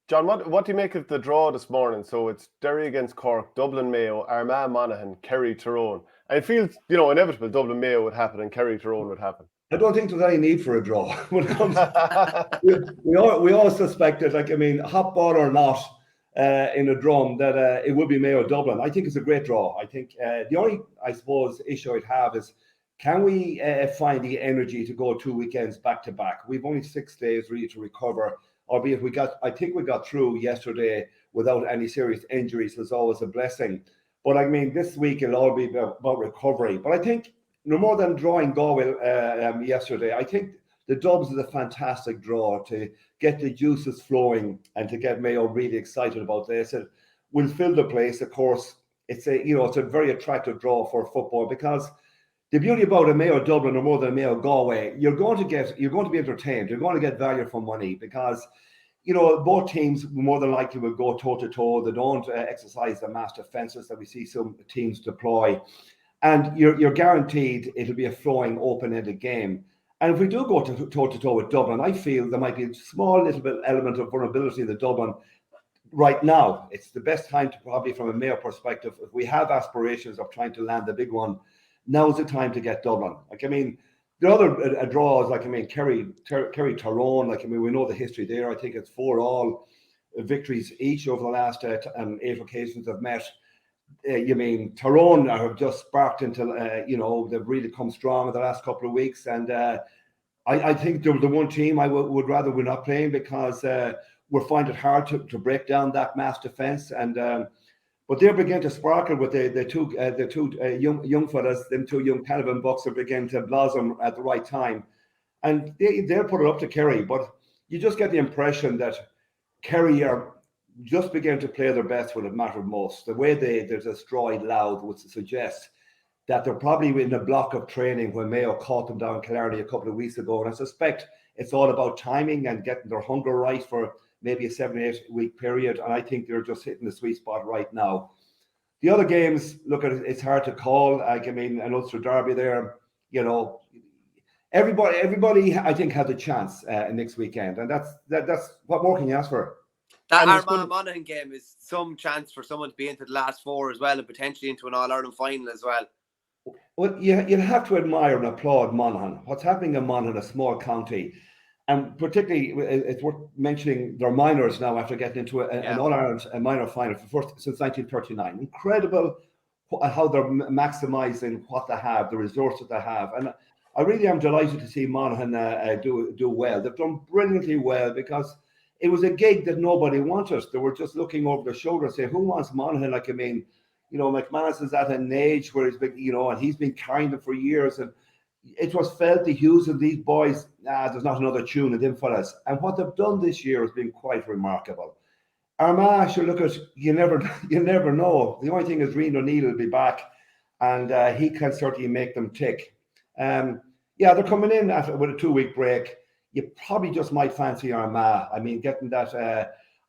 John, what do you make of the draw this morning? So it's Derry against Cork, Dublin Mayo, Armagh Monaghan, Kerry Tyrone. And it feels, inevitable Dublin Mayo would happen and Kerry Tyrone would happen. I don't think there's any need for a draw when it comes. we all suspected, hot ball or not, in a drum that it would be Mayo Dublin. I think it's a great draw. I think the only, I suppose, issue I'd have is, can we find the energy to go 2 weekends back to back? We've only 6 days really to recover, albeit I think we got through yesterday without any serious injuries. There's always a blessing. But this week it'll all be about recovery. But I think no more than drawing Galway yesterday, I think the Dubs is a fantastic draw to get the juices flowing and to get Mayo really excited about this. It will fill the place. Of course, it's a very attractive draw for football, because the beauty about a Mayo Dublin or more than a Mayo Galway, you're going to be entertained. You're going to get value for money, because both teams more than likely will go toe to toe. They don't exercise the mass defenses that we see some teams deploy, and you're guaranteed it'll be a flowing, open-ended game. And if we do go toe to toe with Dublin, I feel there might be a small little bit element of vulnerability in the Dublin right now. It's the best time to, probably from a Mayo perspective, if we have aspirations of trying to land the big one, now's the time to get Dublin. The other draws, Kerry Tyrone, we know the history there. I think it's 4-all victories each over the last 8 occasions they've met. Tyrone have just sparked into, they've really come strong in the last couple of weeks. And I think they're the one team I would rather we're not playing, because we'll find it hard to break down that mass defence. And but they're beginning to sparkle with the two young fellas, them two young Canavan bucks are beginning to blossom at the right time. And they'll put it up to Kerry, but you just get the impression that Kerry are just beginning to play their best when it mattered most. The way they destroyed Louth would suggest that they're probably in a block of training when Mayo caught them down in Killarney a couple of weeks ago. And I suspect it's all about timing and getting their hunger right for maybe a 7-8 week period. And I think they're just hitting the sweet spot right now. The other games, look, it's hard to call. An Ulster Derby there, everybody I think has a chance next weekend. And that's what more can you ask for? That Armagh Monaghan game is some chance for someone to be into the last 4 as well, and potentially into an All-Ireland final as well. Well, you'll have to admire and applaud Monaghan. What's happening in Monaghan, a small county, and particularly it's worth mentioning their minors now after getting into an All-Ireland minor final for first since 1939. Incredible how they're maximising what they have, the resources they have. And I really am delighted to see Monaghan do well. They've done brilliantly well, because it was a gig that nobody wanted. They were just looking over their shoulder and saying, who wants Monaghan? McManus is at an age where he's been, and he's been carrying them for years. And it was felt the Hughes and these boys, there's not another tune in them fellas. And what they've done this year has been quite remarkable. Armagh, you never know. The only thing is Rian O'Neill will be back, and he can certainly make them tick. They're coming in with a 2-week break. You probably just might fancy Armagh. Getting that,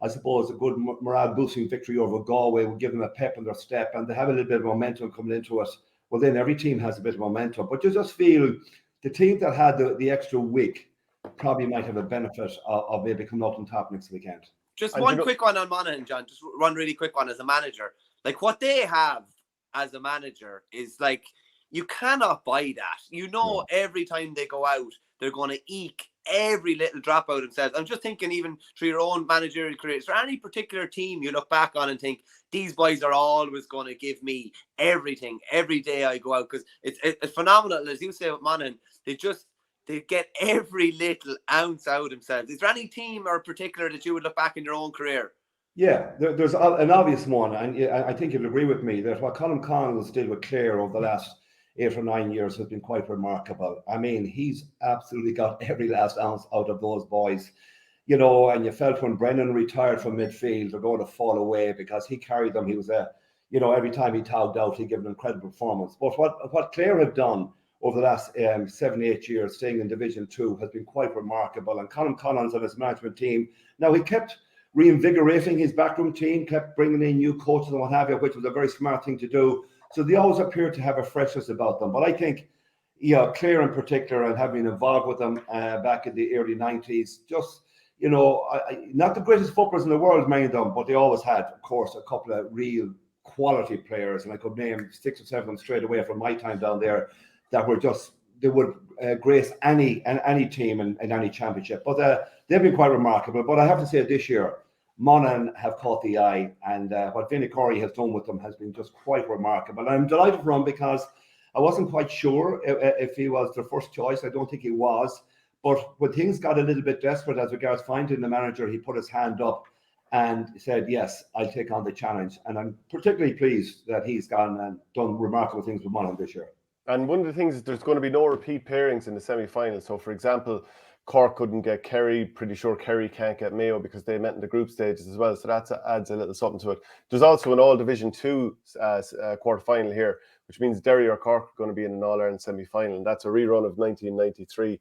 I suppose, a good morale-boosting victory over Galway will give them a pep in their step, and they have a little bit of momentum coming into it. Well, then every team has a bit of momentum. But you just feel the team that had the extra week probably might have a benefit of maybe coming out on top next weekend. Just one quick one on Monaghan, John. Just one really quick one as a manager. What they have as a manager is you cannot buy that. Every time they go out, they're going to eke every little drop out themselves. I'm just thinking, even through your own managerial career, is there any particular team you look back on and think, these boys are always going to give me everything every day I go out? Because it's phenomenal, as you say with Monaghan. They get every little ounce out of themselves. Is there any team or particular that you would look back in your own career? Yeah, there's an obvious one, and I think you'll agree with me that what Colin Connells did with Clare over the last 8 or 9 years has been quite remarkable. He's absolutely got every last ounce out of those boys. And you felt when Brennan retired from midfield, they're going to fall away, because he carried them. He was every time he togged out, he gave an incredible performance. But what Clare have done over the last 7-8 years, staying in Division 2, has been quite remarkable. And Colin Collins and his management team, now he kept reinvigorating his backroom team, kept bringing in new coaches and what have you, which was a very smart thing to do. So they always appear to have a freshness about them. But I think, Clare in particular, and having been involved with them back in the early 90s, just you know, not the greatest footballers in the world, many of them, but they always had, of course, a couple of real quality players, and I could name 6 or 7 of them straight away from my time down there that were just, they would grace any team in any championship. But they've been quite remarkable. But I have to say this year, Monaghan have caught the eye, and what Vinnie Corey has done with them has been just quite remarkable. And I'm delighted for him because I wasn't quite sure if he was their first choice. I don't think he was. But when things got a little bit desperate as regards finding the manager, he put his hand up and said, yes, I'll take on the challenge. And I'm particularly pleased that he's gone and done remarkable things with Monaghan this year. And one of the things is there's going to be no repeat pairings in the semi-final. So, for example, Cork couldn't get Kerry. Pretty sure Kerry can't get Mayo because they met in the group stages as well. So that adds a little something to it. There's also an All-Division 2 quarter-final here, which means Derry or Cork are going to be in an All-Ireland semi-final. And that's a rerun of 1993.